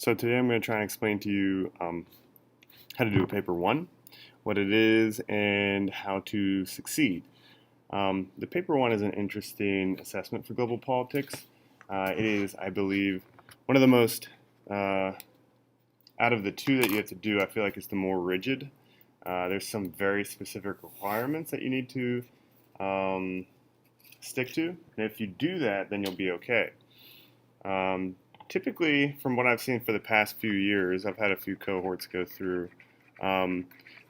So today I'm going to try and explain to you how to do a paper one, what it is, and how to succeed. The paper one is an interesting assessment for global politics. It is, I believe, one of the most, out of the two that you have to do, I feel like it's the more rigid. There's some very specific requirements that you need to stick to, and if you do that, then you'll be okay. Typically, from what I've seen for the past few years, I've had a few cohorts go through.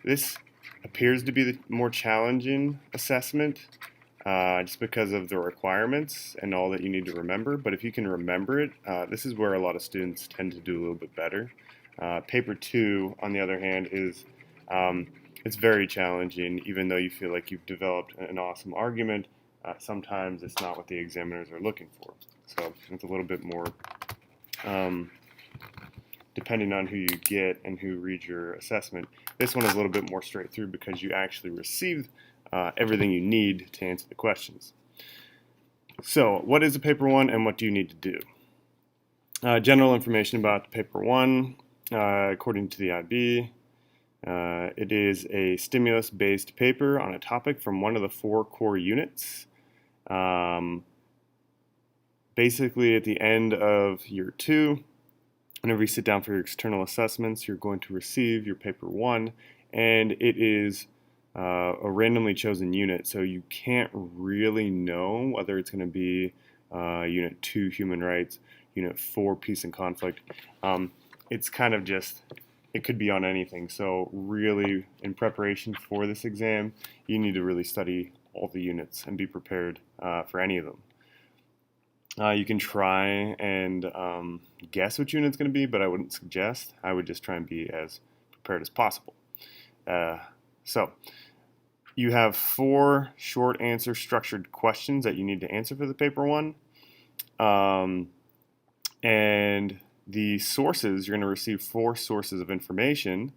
This appears to be the more challenging assessment just because of the requirements and all that you need to remember. But if you can remember it, this is where a lot of students tend to do a little bit better. Paper 2, on the other hand, is it's very challenging, even though you feel like you've developed an awesome argument. Sometimes it's not what the examiners are looking for. So it's a little bit more depending on who you get and who reads your assessment. This one is a little bit more straight through because you actually receive everything you need to answer the questions. So what is a paper one and what do you need to do? General information about the paper one, according to the IB. It is a stimulus-based paper on a topic from one of the 4 core units. Basically, at the end of year 2, whenever you sit down for your external assessments, you're going to receive your paper 1, and it is a randomly chosen unit, so you can't really know whether it's going to be Unit 2, Human Rights, Unit 4, Peace and Conflict. It's kind of just, it could be on anything, so really, in preparation for this exam, you need to really study all the units and be prepared for any of them. You can try and guess which unit it's going to be, but I wouldn't suggest. I would just try and be as prepared as possible. So you have 4 short answer structured questions that you need to answer for the paper one. And the sources, you're going to receive 4 sources of information.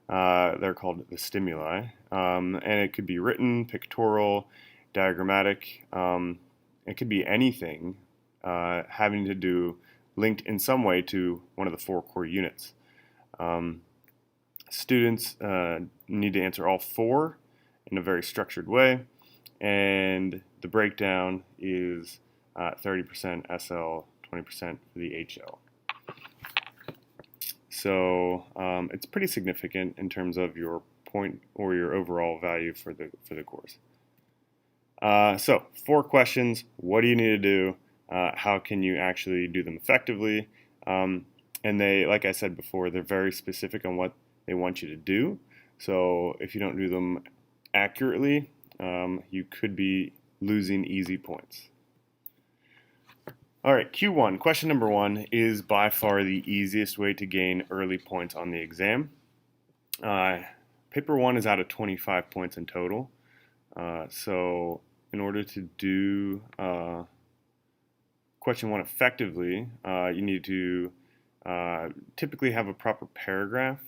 They're called the stimuli. And it could be written, pictorial, diagrammatic. It could be anything having to do, linked in some way to one of the 4 core units. Students need to answer all 4 in a very structured way, and the breakdown is 30% SL, 20% for the HL. So it's pretty significant in terms of your point or your overall value for the course. So 4 questions. What do you need to do? How can you actually do them effectively? And they, like I said before, they're very specific on what they want you to do. So if you don't do them accurately, you could be losing easy points. All right, Q1, question number 1 is by far the easiest way to gain early points on the exam. Paper 1 is out of 25 points in total. So in order to do question 1 effectively, you need to typically have a proper paragraph.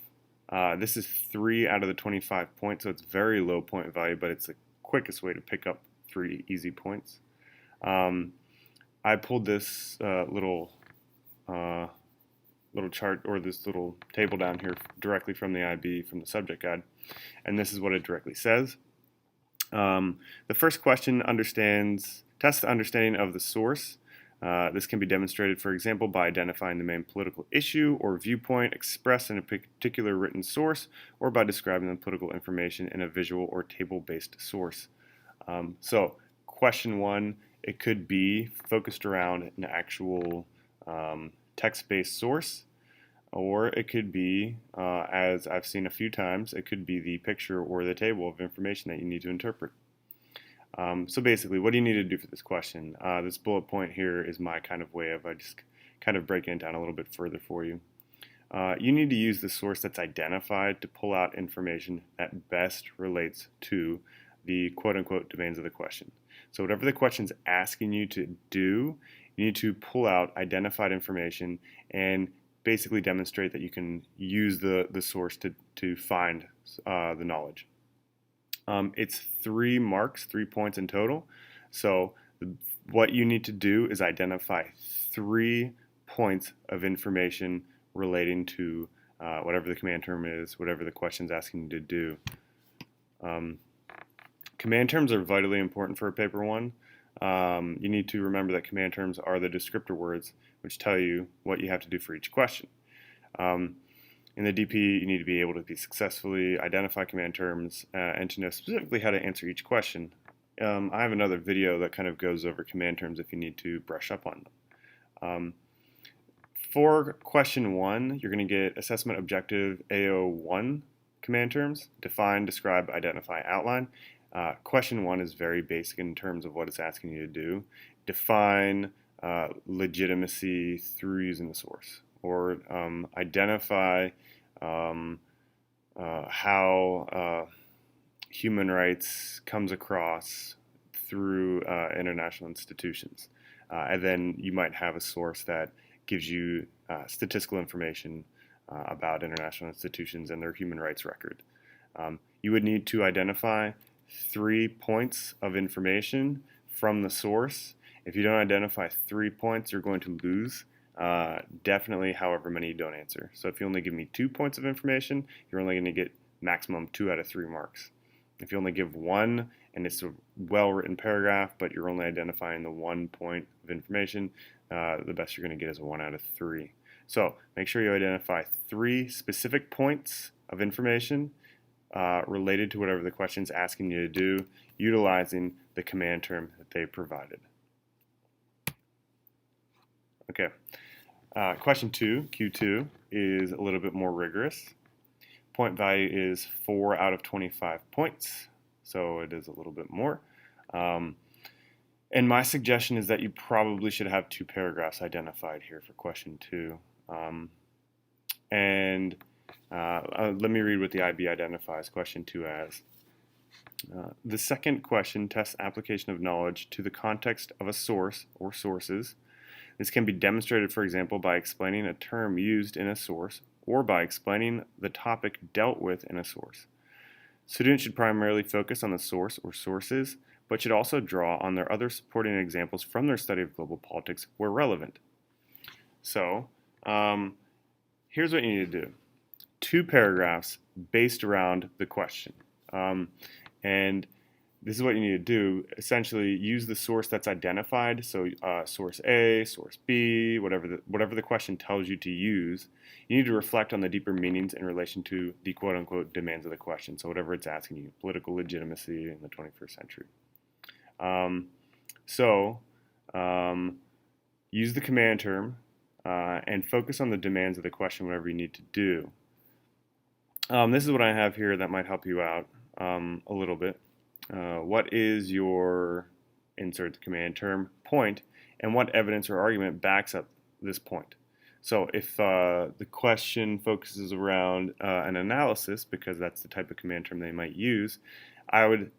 This is 3 out of the 25 points, so it's very low point value, but it's the quickest way to pick up 3 easy points. I pulled this little chart, or this little table down here directly from the IB, from the subject guide, and this is what it directly says. The first question tests the understanding of the source. This can be demonstrated, for example, by identifying the main political issue or viewpoint expressed in a particular written source, or by describing the political information in a visual or table-based source. So, question 1, it could be focused around an actual text-based source, or it could be, as I've seen a few times, it could be the picture or the table of information that you need to interpret. So basically, what do you need to do for this question? This bullet point here is my kind of way of just kind of breaking it down a little bit further for you. You need to use the source that's identified to pull out information that best relates to the quote-unquote domains of the question. So whatever the question's asking you to do, you need to pull out identified information and basically demonstrate that you can use the source to find the knowledge. It's 3 marks, 3 points in total. So what you need to do is identify 3 points of information relating to whatever the command term is, whatever the question is asking you to do. Command terms are vitally important for a paper 1. You need to remember that command terms are the descriptor words which tell you what you have to do for each question. In the DP, you need to be able to successfully identify command terms and to know specifically how to answer each question. I have another video that kind of goes over command terms if you need to brush up on them. For question 1, you're going to get assessment objective AO1 command terms: define, describe, identify, outline. Question 1 is very basic in terms of what it's asking you to do. Define legitimacy through using the source, or identify how human rights comes across through international institutions. And then you might have a source that gives you statistical information about international institutions and their human rights record. You would need to identify 3 points of information from the source. If you don't identify 3 points, you're going to lose definitely however many you don't answer. So if you only give me 2 points of information, you're only going to get maximum 2 out of 3 marks. If you only give 1 and it's a well-written paragraph, but you're only identifying the 1 point of information, the best you're going to get is a 1 out of 3. So make sure you identify 3 specific points of information related to whatever the question is asking you to do, utilizing the command term that they provided. Okay, question 2, Q2, is a little bit more rigorous. Point value is 4 out of 25 points, so it is a little bit more. And my suggestion is that you probably should have 2 paragraphs identified here for question 2. Let me read what the IB identifies question 2 as. The second question tests application of knowledge to the context of a source or sources. This can be demonstrated, for example, by explaining a term used in a source or by explaining the topic dealt with in a source. Students should primarily focus on the source or sources, but should also draw on their other supporting examples from their study of global politics where relevant. So, here's what you need to do. 2 paragraphs based around the question. And this is what you need to do. Essentially, use the source that's identified. So source A, source B, whatever the question tells you to use. You need to reflect on the deeper meanings in relation to the quote-unquote demands of the question. So whatever it's asking you, political legitimacy in the 21st century. Use the command term and focus on the demands of the question, whatever you need to do. This is what I have here that might help you out a little bit. What is your, insert the command term, point, and what evidence or argument backs up this point? So if the question focuses around an analysis, because that's the type of command term they might use, I would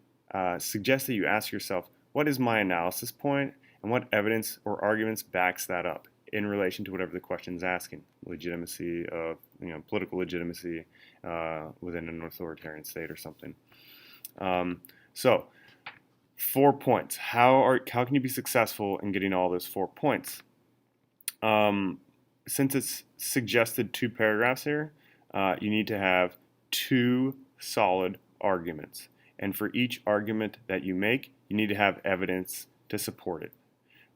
suggest that you ask yourself, what is my analysis point, and what evidence or arguments backs that up in relation to whatever the question is asking? Legitimacy of, political legitimacy within an authoritarian state or something. So, 4 points. How can you be successful in getting all those 4 points? Since it's suggested 2 paragraphs here, you need to have 2 solid arguments. And for each argument that you make, you need to have evidence to support it.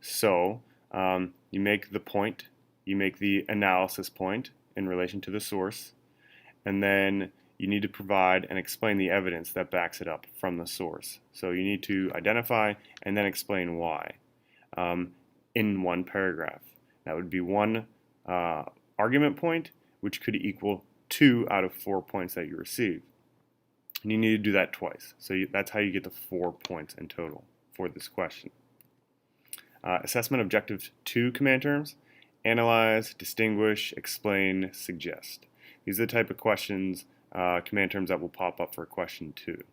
So, you make the point, you make the analysis point in relation to the source, and then you need to provide and explain the evidence that backs it up from the source. So you need to identify and then explain why in 1 paragraph. That would be 1 argument point, which could equal 2 out of 4 points that you receive. And you need to do that twice. So that's how you get the 4 points in total for this question. Assessment objective 2 command terms: analyze, distinguish, explain, suggest. These are the type of questions, command terms that will pop up for question 2.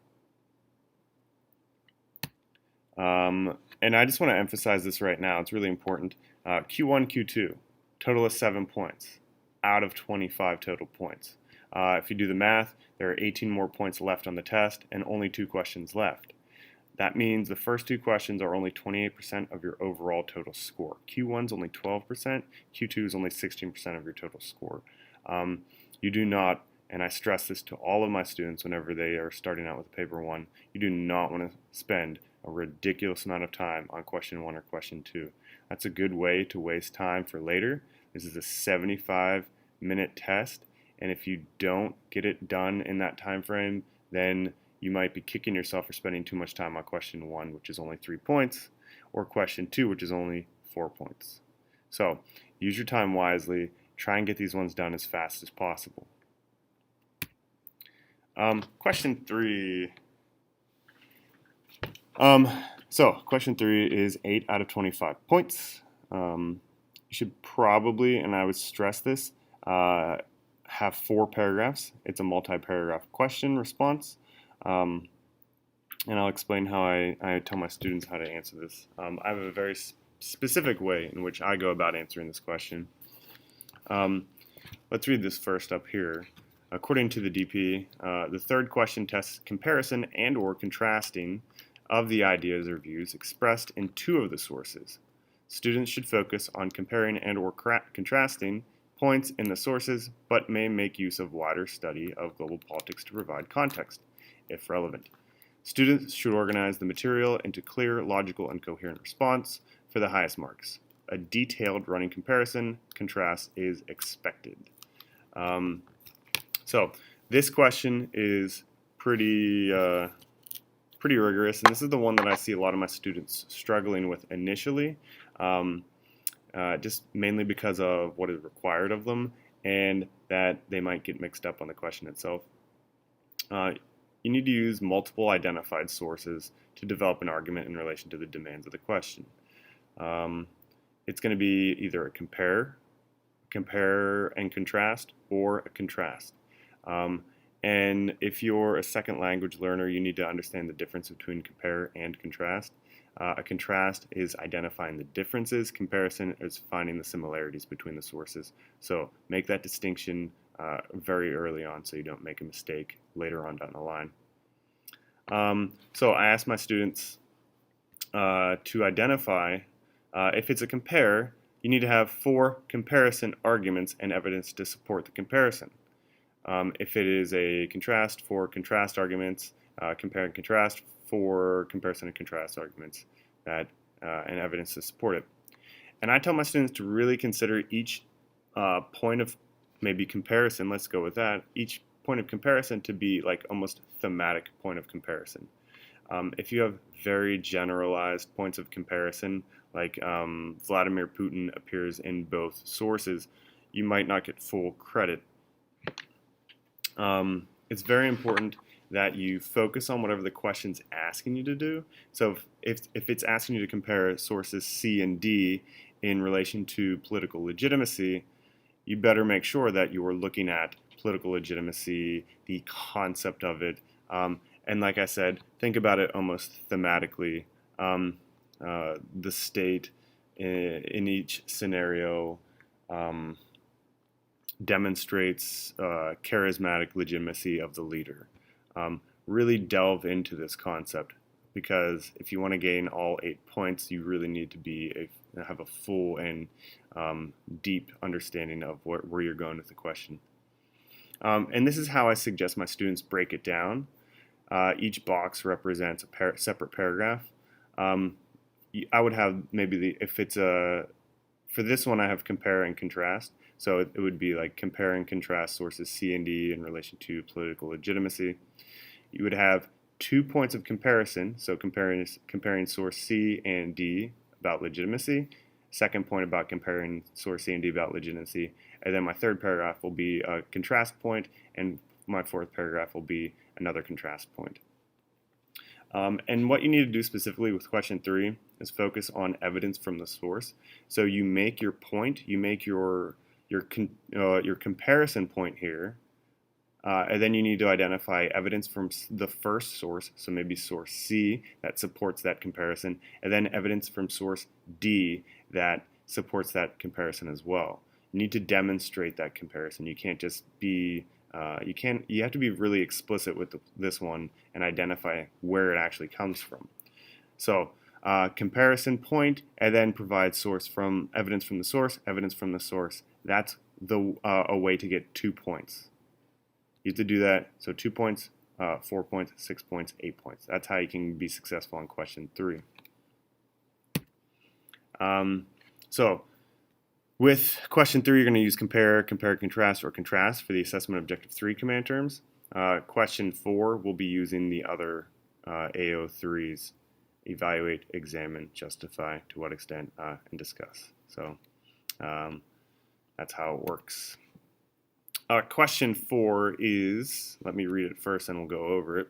And I just want to emphasize this right now. It's really important. Q1, Q2, total of 7 points out of 25 total points. If you do the math, there are 18 more points left on the test and only 2 questions left. That means the first two questions are only 28% of your overall total score. Q1 is only 12%, Q2 is only 16% of your total score. You do not, and I stress this to all of my students whenever they are starting out with paper 1, you do not want to spend a ridiculous amount of time on question 1 or question 2. That's a good way to waste time for later. This is a 75-minute test, and if you don't get it done in that time frame, then you might be kicking yourself for spending too much time on question 1, which is only 3 points, or question 2, which is only 4 points. So use your time wisely. Try and get these ones done as fast as possible. Question 3. So question 3 is 8 out of 25 points. You should probably, and I would stress this, have 4 paragraphs. It's a multi-paragraph question response. And I'll explain how I tell my students how to answer this. I have a very specific way in which I go about answering this question. Let's read this first up here. According to the DP, the third question tests comparison and or contrasting of the ideas or views expressed in 2 of the sources. Students should focus on comparing and or contrasting points in the sources, but may make use of wider study of global politics to provide context, if relevant. Students should organize the material into clear, logical, and coherent response for the highest marks. A detailed running comparison contrast is expected. So this question is pretty rigorous, and this is the one that I see a lot of my students struggling with initially, just mainly because of what is required of them and that they might get mixed up on the question itself. You need to use multiple identified sources to develop an argument in relation to the demands of the question. It's going to be either a compare and contrast, or a contrast. And if you're a second language learner, you need to understand the difference between compare and contrast. A contrast is identifying the differences. Comparison is finding the similarities between the sources. So make that distinction very early on so you don't make a mistake later on down the line. So I ask my students to identify, if it's a compare, you need to have 4 comparison arguments and evidence to support the comparison. If it is a contrast, 4 contrast arguments, compare and contrast, 4 comparison and contrast arguments that and evidence to support it. And I tell my students to really consider each point of maybe comparison, let's go with that, each point of comparison to be like almost thematic point of comparison. If you have very generalized points of comparison, like Vladimir Putin appears in both sources, you might not get full credit. It's very important that you focus on whatever the question's asking you to do. So if it's asking you to compare sources C and D in relation to political legitimacy, you better make sure that you are looking at political legitimacy, the concept of it, and like I said, think about it almost thematically. The state in each scenario demonstrates charismatic legitimacy of the leader. Really delve into this concept, because if you want to gain all 8 points, you really need to have a full and deep understanding of where you're going with the question. And this is how I suggest my students break it down. Each box represents a separate paragraph. I would have maybe for this one I have compare and contrast. So it would be like compare and contrast sources C and D in relation to political legitimacy. You would have 2 points of comparison, so comparing source C and D about legitimacy. Second point about comparing source C and D about legitimacy. And then my third paragraph will be a contrast point, and my fourth paragraph will be another contrast point. And what you need to do specifically with question 3 is focus on evidence from the source. So you make your point, you make your comparison point here, and then you need to identify evidence from the first source, so maybe source C, that supports that comparison, and then evidence from source D that supports that comparison as well. You need to demonstrate that comparison. You can't just be you have to be really explicit with this one and identify where it actually comes from. So comparison point, and then provide source from evidence from the source, evidence from the source. That's a way to get 2 points. You have to do that. So 2 points, 4 points, 6 points, 8 points. That's how you can be successful on question 3. So with question 3, you're going to use compare, contrast, or contrast for the assessment objective 3 command terms. Question 4, we'll be using the other AO3s, evaluate, examine, justify, to what extent, and discuss. So that's how it works. Question 4 is, let me read it first and we'll go over it.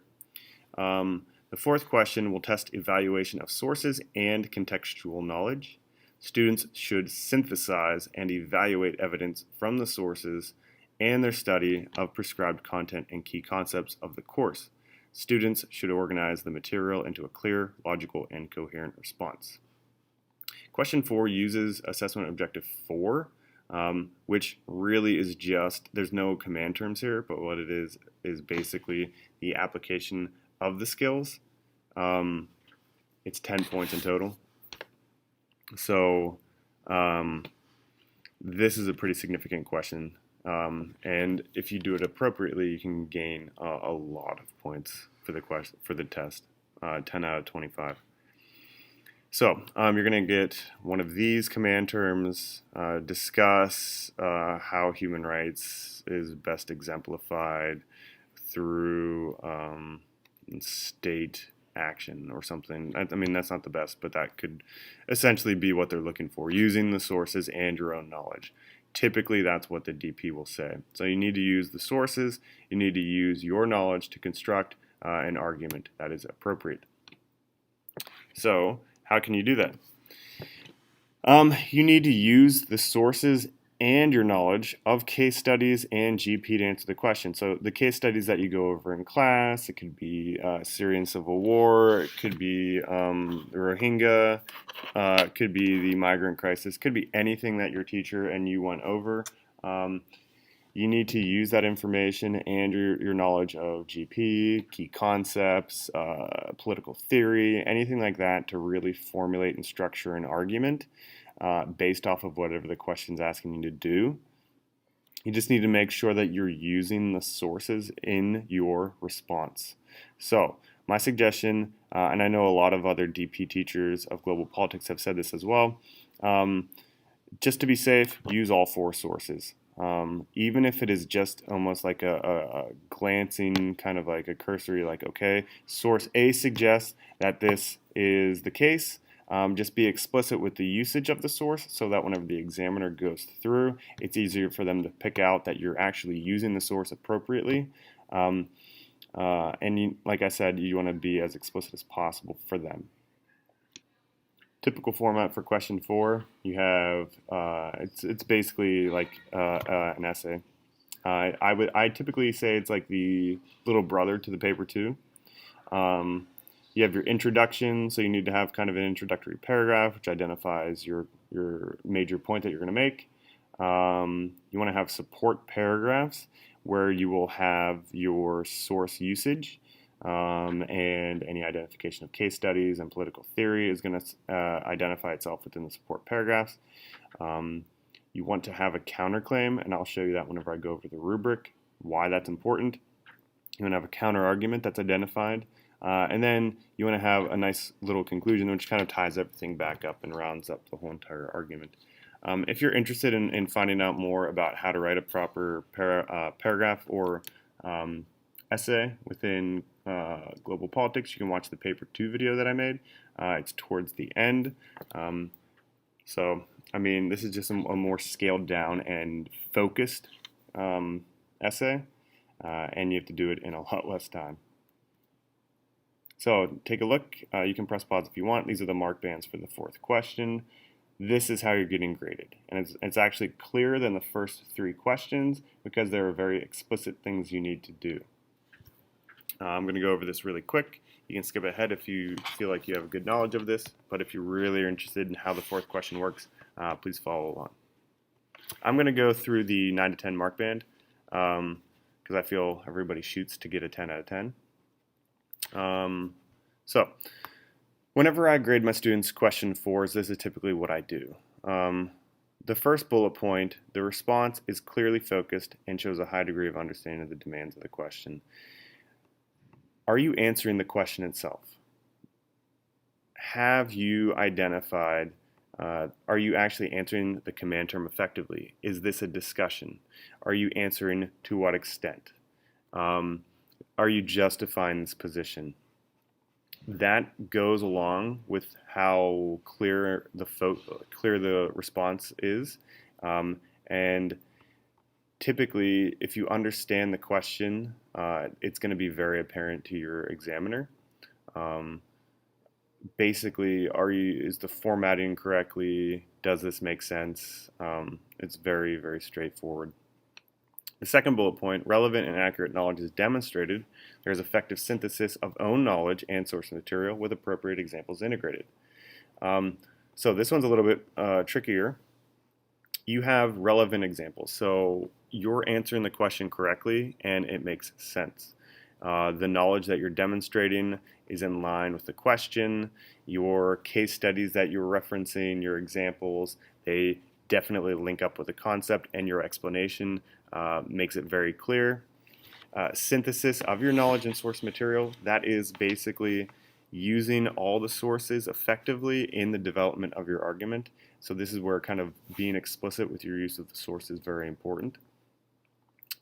The fourth question will test evaluation of sources and contextual knowledge. Students should synthesize and evaluate evidence from the sources and their study of prescribed content and key concepts of the course. Students should organize the material into a clear, logical, and coherent response. Question 4 uses assessment objective 4, which really is just, there's no command terms here, but what it is basically the application of the skills. It's 10 points in total. So this is a pretty significant question, and if you do it appropriately, you can gain a lot of points for the test, 10 out of 25. So you're going to get one of these command terms, discuss how human rights is best exemplified through state action or something. I mean, that's not the best, but that could essentially be what they're looking for, using the sources and your own knowledge. Typically, that's what the DP will say. So you need to use the sources, you need to use your knowledge to construct an argument that is appropriate. So how can you do that? You need to use the sources and your knowledge of case studies and GP to answer the question. So the case studies that you go over in class, it could be Syrian Civil War, it could be the Rohingya, it could be the migrant crisis, it could be anything that your teacher and you went over. You need to use that information and your knowledge of GP, key concepts, political theory, anything like that to really formulate and structure an argument based off of whatever the question's asking you to do. You just need to make sure that you're using the sources in your response. So my suggestion, and I know a lot of other DP teachers of global politics have said this as well, just to be safe, use all 4 sources. Even if it is just almost like a glancing kind of like a cursory, like, okay, source A suggests that this is the case. Just be explicit with the usage of the source so that whenever the examiner goes through, it's easier for them to pick out that you're actually using the source appropriately. And like I said, you want to be as explicit as possible for them. Typical format for question 4, you have it's basically like an essay. I typically say it's like the little brother to the paper 2. You have your introduction, so you need to have kind of an introductory paragraph which identifies your major point that you're going to make. You want to have support paragraphs where you will have your source usage. And any identification of case studies and political theory is going to identify itself within the support paragraphs. You want to have a counterclaim, and I'll show you that whenever I go over the rubric, why that's important. You want to have a counter argument that's identified, and then you want to have a nice little conclusion which kind of ties everything back up and rounds up the whole entire argument. If you're interested in finding out more about how to write a proper paragraph or essay within global politics, you can watch the paper 2 video that I made. It's towards the end. So, I mean, this is just a more scaled down and focused essay, and you have to do it in a lot less time. So, take a look. You can press pause if you want. These are the mark bands for the 4th question. This is how you're getting graded. And it's actually clearer than the first 3 questions because there are very explicit things you need to do. I'm going to go over this really quick. You can skip ahead if you feel like you have a good knowledge of this, but if you really are interested in how the 4th question works, please follow along. I'm going to go through the 9 to 10 mark band because I feel everybody shoots to get a 10 out of 10. So Whenever I grade my students question 4s, this is typically what I do. The first bullet point, the response is clearly focused and shows a high degree of understanding of the demands of the question. Are you answering the question itself? Have you identified, are you actually answering the command term effectively? Is this a discussion? Are you answering to what extent? Are you justifying this position? That goes along with how clear the response is, and typically, if you understand the question, it's going to be very apparent to your examiner. Basically, is the formatting correctly? Does this make sense? It's very, very straightforward. The second bullet point, relevant and accurate knowledge is demonstrated. There is effective synthesis of own knowledge and source material with appropriate examples integrated. So this one's a little bit trickier. You have relevant examples. So you're answering the question correctly and it makes sense. The knowledge that you're demonstrating is in line with the question. Your case studies that you're referencing, your examples, they definitely link up with the concept, and your explanation makes it very clear. Synthesis of your knowledge and source material, that is basically using all the sources effectively in the development of your argument. So this is where kind of being explicit with your use of the source is very important.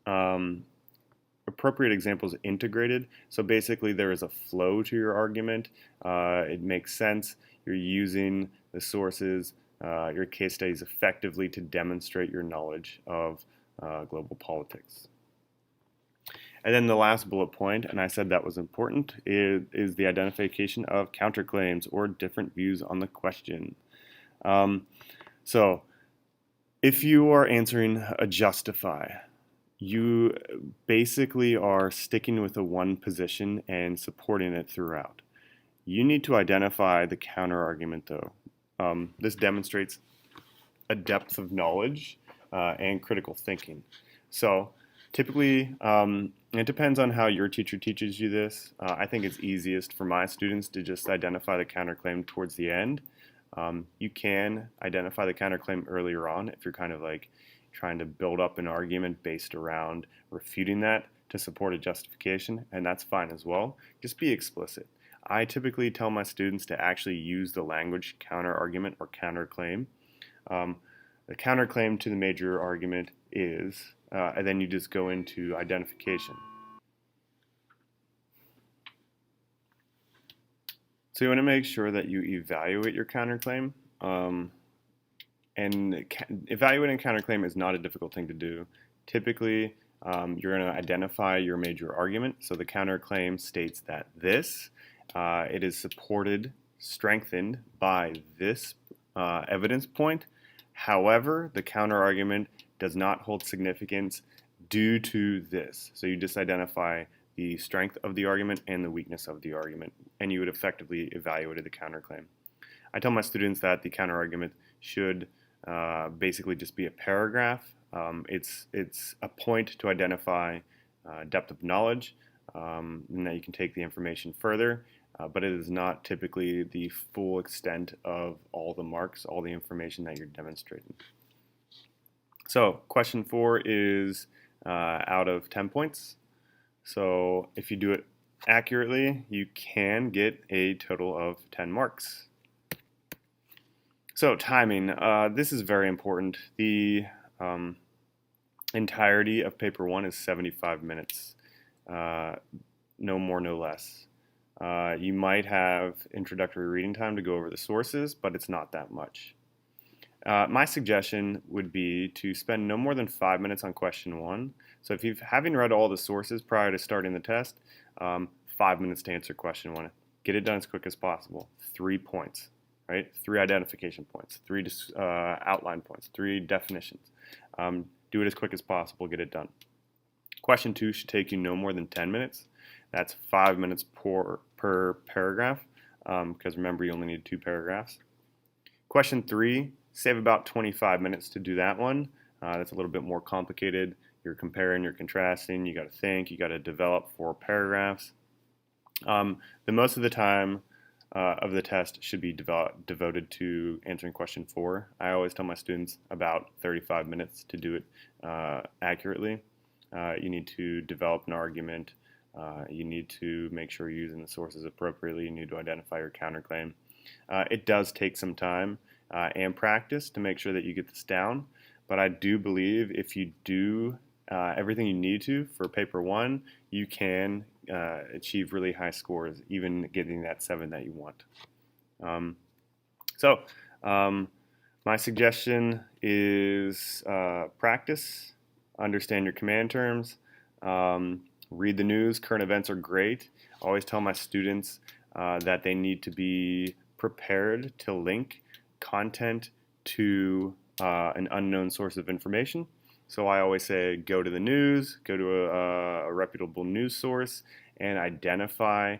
Appropriate examples integrated. So basically there is a flow to your argument. It makes sense. You're using the sources, your case studies effectively to demonstrate your knowledge of global politics. And then the last bullet point, and I said that was important, is the identification of counterclaims or different views on the question. So if you are answering a justify, you basically are sticking with the one position and supporting it throughout. You need to identify the counter argument though. This demonstrates a depth of knowledge and critical thinking. So typically, it depends on how your teacher teaches you this. I think it's easiest for my students to just identify the counterclaim towards the end. You can identify the counterclaim earlier on if you're kind of like trying to build up an argument based around refuting that to support a justification, and that's fine as well. Just be explicit. I typically tell my students to actually use the language counter-argument or counterclaim. The counterclaim to the major argument is, and then you just go into identification. So you want to make sure that you evaluate your counterclaim. And evaluating a counterclaim is not a difficult thing to do. Typically, you're going to identify your major argument. So the counterclaim states that this, it is supported, strengthened by this evidence point. However, the counterargument does not hold significance due to this. So you just identify the strength of the argument and the weakness of the argument, and you would effectively evaluate the counterclaim. I tell my students that the counterargument should basically just be a paragraph. It's a point to identify depth of knowledge, and that you can take the information further, but it is not typically the full extent of all the marks, all the information that you're demonstrating. So question 4 is out of 10 points. So if you do it accurately, you can get a total of 10 marks. So timing, this is very important. The entirety of paper 1 is 75 minutes, no more, no less. You might have introductory reading time to go over the sources, but it's not that much. My suggestion would be to spend no more than 5 minutes on question 1. So if you've having read all the sources prior to starting the test, 5 minutes to answer question 1. Get it done as quick as possible. 3 points. Right? 3 identification points, 3 outline points, 3 definitions. Do it as quick as possible, get it done. Question 2 should take you no more than 10 minutes. That's 5 minutes per paragraph, because remember you only need 2 paragraphs. Question 3, save about 25 minutes to do that one. That's a little bit more complicated. You're comparing, you're contrasting, you got to think, you got to develop 4 paragraphs. The most of the time, of the test should be devoted to answering question 4. I always tell my students about 35 minutes to do it accurately. You need to develop an argument. You need to make sure you're using the sources appropriately. You need to identify your counterclaim. It does take some time and practice to make sure that you get this down, but I do believe if you do everything you need to for paper 1, you can achieve really high scores, even getting that 7 that you want. My suggestion is practice, understand your command terms, read the news. Current events are great. I always tell my students that they need to be prepared to link content to an unknown source of information. So I always say go to the news, go to a reputable news source, and identify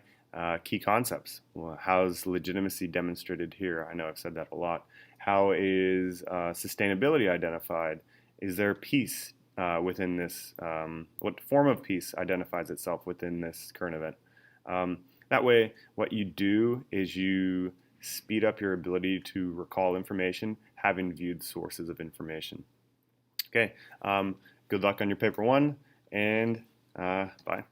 key concepts. Well, how's legitimacy demonstrated here? I know I've said that a lot. How is sustainability identified? Is there peace within this? What form of peace identifies itself within this current event? That way, what you do is you speed up your ability to recall information, having viewed sources of information. Okay, good luck on your paper 1, and bye.